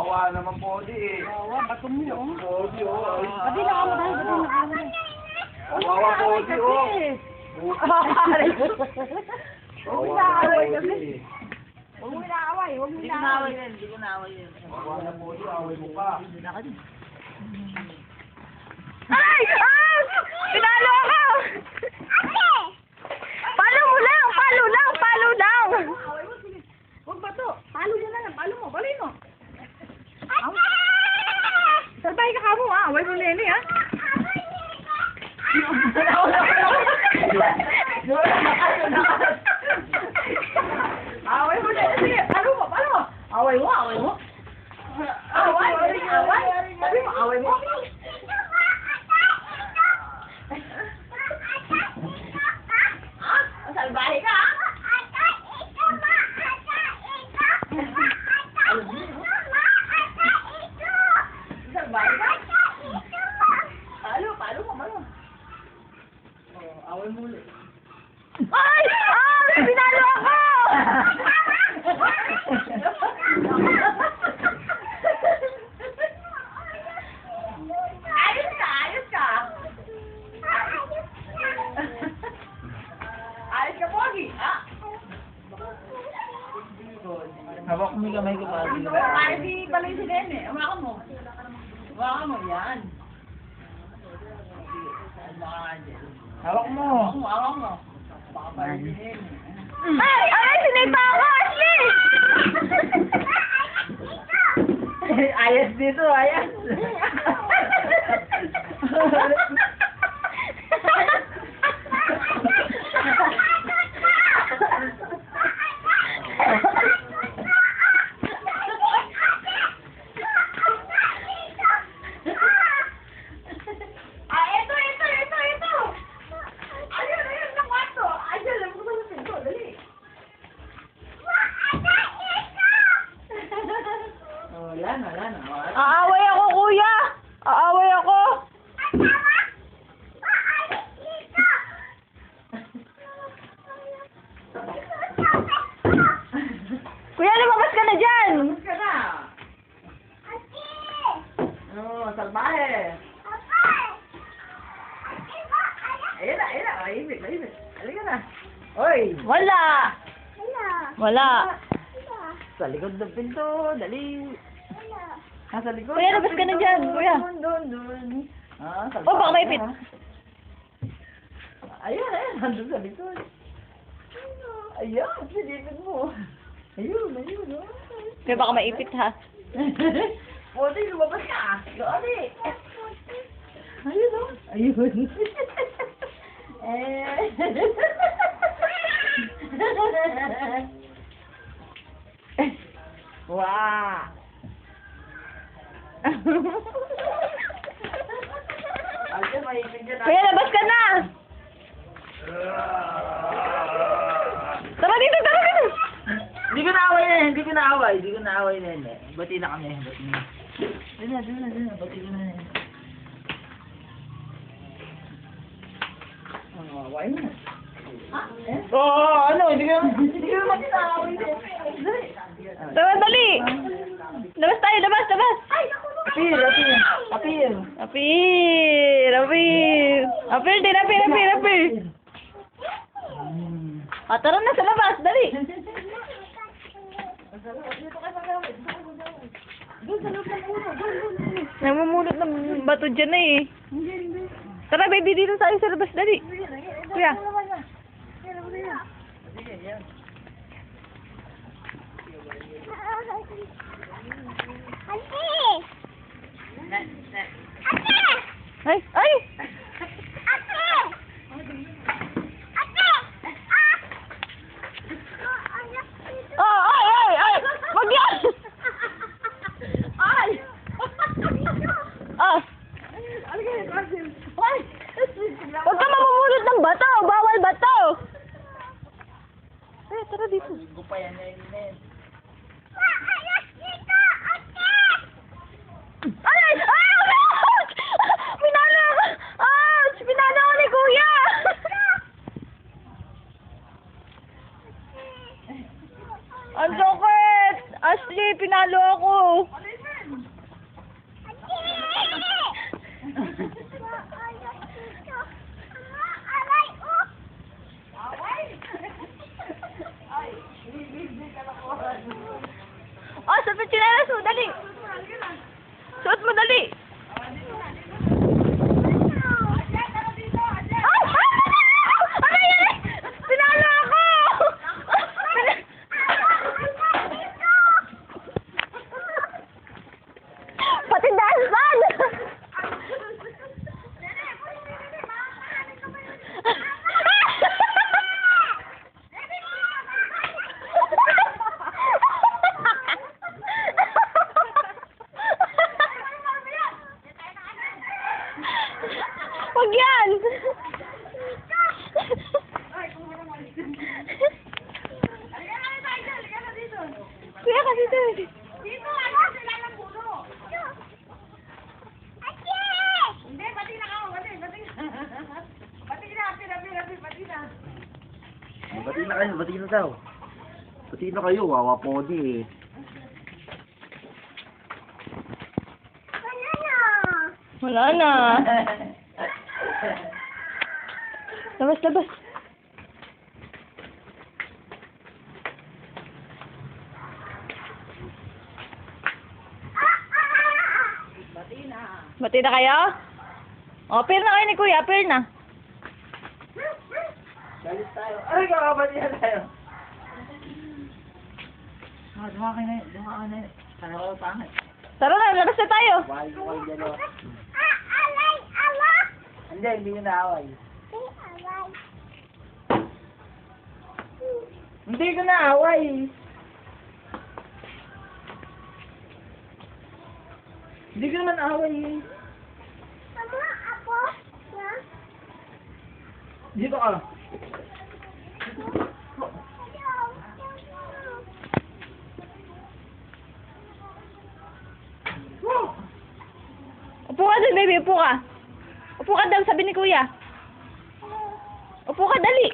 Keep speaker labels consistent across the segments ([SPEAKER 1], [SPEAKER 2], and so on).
[SPEAKER 1] Kawawa naman po di.
[SPEAKER 2] Kawawa, bato mo, oh.
[SPEAKER 1] Podi oh.
[SPEAKER 2] Ba't na ako tayo, ba't na ako tayo?
[SPEAKER 1] Kawawa podi oh.
[SPEAKER 2] Huwag mo inaaway kasi. Huwag mo inaaway, huwag mo
[SPEAKER 3] Hindi ko
[SPEAKER 2] inaaway.
[SPEAKER 3] naaway yun, hindi ko naaway yun.
[SPEAKER 1] Kawawa na podi, away mo pa.
[SPEAKER 4] Ay! Ah! Pinalo ako! Palo mo lang! Palo lang! Palo lang!
[SPEAKER 2] Away mo, sige. Huwag bato. Palo mo na lang, palo mo, balay mo. Salbahe ka kamo, ha? Away mo nene, ha? Away mo nene, sige. Palo mo, palo mo. Away mo, away mo. Away, away. Sabi mo, away mo. Salbahe ka, ha? Salbahe ka? Palo, palo mo, palo. Oh, away mo ulit.
[SPEAKER 4] Ay! Ah! Pinalo ako!
[SPEAKER 2] Ayos ka, ayos ka. Ayos ka, Pogi. Ha?
[SPEAKER 3] Hawak mo yung kamay ko pa.
[SPEAKER 2] Kaya si Balay si Nene. Hawakan mo. Hawakan mo, yan.
[SPEAKER 3] Hawak mo.
[SPEAKER 2] Hawakan mo. Baka Balay si Nene.
[SPEAKER 4] Ay! Ay! Sinipa ako! Ashley!
[SPEAKER 3] Ayos dito, ayos.
[SPEAKER 2] Ito. Ayun, ng kwarto. Ayun, lang ko sa pinto. Dali.
[SPEAKER 3] Wala na.
[SPEAKER 4] Aaway ako, kuya! Aaway ako! Kuya, lumabas ka na dyan!
[SPEAKER 2] Tapos ka na. Salbahe. Ayun na. Maibig. Halika na. Oy.
[SPEAKER 4] Wala! Wala!
[SPEAKER 3] Sa likod ng pinto, dali.
[SPEAKER 2] Nasa likod.
[SPEAKER 4] Kuya, labas ka na dyan, kuya.
[SPEAKER 2] Doon.
[SPEAKER 3] Ah,
[SPEAKER 4] Oh, baka maipit.
[SPEAKER 2] Ayun. Nandun sa likod. Ayun, silipin mo. Ayun.
[SPEAKER 4] Kuya, baka maipit, ha?
[SPEAKER 2] Pwede, lumabas ka. Lodi. Ayun. Wow. Ayun, maibig dyan.
[SPEAKER 4] Kuya, labas ka na! Tara dito!
[SPEAKER 3] Hindi ko naaway, nene. Bati na kami. Doon na. Bati ko na.
[SPEAKER 2] Away na.
[SPEAKER 3] Ano? Hindi ko
[SPEAKER 2] Away na.
[SPEAKER 4] Tara, dali! Labas tayo! Labas!
[SPEAKER 3] Apir.
[SPEAKER 4] Apir! Tara na sa labas! Dali! Namumulot ng bato dyan na eh. Tara, baby, dito tayo sa labas. Dali! Kuya! Ay! Ay! Wag yan!
[SPEAKER 2] Ay!
[SPEAKER 4] Ah! Huwag ka mamumulot ng bato! Bawal bato! Ay, tara dito.
[SPEAKER 3] Gupayan na yun, nene.
[SPEAKER 4] Ay! Pinalo ako! Pinalo ako ni Kuya! Ang sakit! Ashley, pinalo ako! Oh, suot mo chinelas mo, dali. Suot mo, dali. Ay! Aray, aray! Pinalo ako! Pati dasan! Huwag yan! Kuya ka dito.
[SPEAKER 1] Bati na kayo, bati na daw. Bati na kayo, wawa po di eh.
[SPEAKER 4] Wala na. Labas, labas. Bati na kayo? O, pair na kayo ni Kuya, pair na.
[SPEAKER 3] Galit tayo. Ay, kakabati na tayo. Dumakay na yun. Dumakay na yun. Kala ko pangit.
[SPEAKER 4] Tara na, labas na tayo.
[SPEAKER 3] Wal dalawa. Hindi ko naaway. Hindi ko naaway. Hindi ko naman away eh. Dito ka.
[SPEAKER 4] Upo ka dun, baby. Upo ka. Upo ka daw, sabi ni Kuya. Upo ka, dali.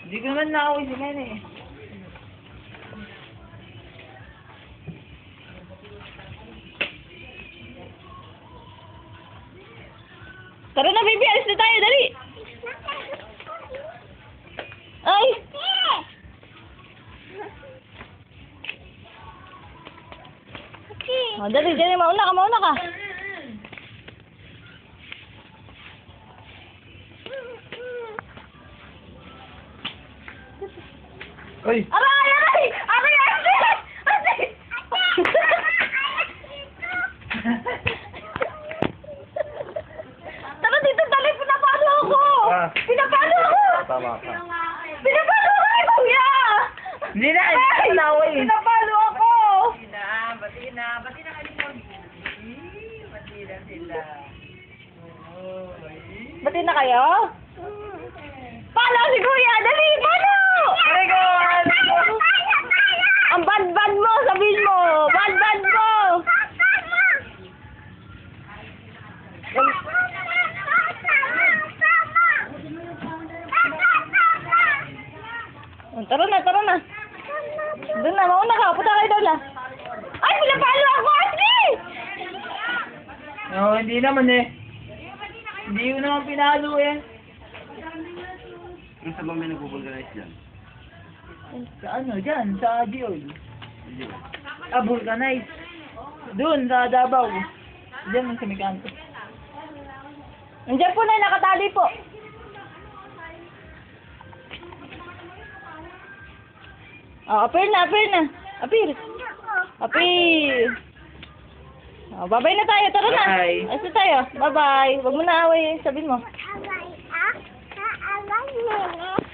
[SPEAKER 3] Hindi ko naman naaway si Ken eh.
[SPEAKER 4] Tara na, baby. Alis na tayo, dali. Ay! Oh, dali, dali. Mauna ka, mauna ka.
[SPEAKER 1] Ay!
[SPEAKER 4] Aray! Aray! Aray! Aray! Aray! Tara dito, dali. Pinapalo ako.
[SPEAKER 1] Ah.
[SPEAKER 4] Pinapalo ako.
[SPEAKER 1] Tama ka.
[SPEAKER 4] Pinapalo ako, Kuya.
[SPEAKER 3] Hindi na, hindi ko naaway eh.
[SPEAKER 4] Pinapalo ako.
[SPEAKER 3] Bati na kalimod. Bati na sila.
[SPEAKER 4] Bati na kayo? Palo si Kuya! Dali! Palo!
[SPEAKER 3] Aray ko!
[SPEAKER 4] Ang bad-bad mo! Sabihin mo! Bad-bad mo! Tara na, tara na. Doon na, mauna ka. Punta kayo doon na. Ay, pinapalo ako! Ashley!
[SPEAKER 3] No, hindi naman eh. Hindi ko naman pinalo eh.
[SPEAKER 1] Yung sa bang may nag-vulgarize dyan?
[SPEAKER 3] Sa ano, dyan, sa Diol. Vulcanize. Doon, sa Davao. Diyan, sa Mikanto.
[SPEAKER 4] Nandiyan po na, nakatali po. Oh, appear na, appear na. Appear. Appear. Oh, bye-bye na tayo. Tara na.
[SPEAKER 3] Bye.
[SPEAKER 4] Ayos na tayo. Bye-bye. Huwag mo na away. Sabihin mo.
[SPEAKER 2] Alay, ah? Alay, nene.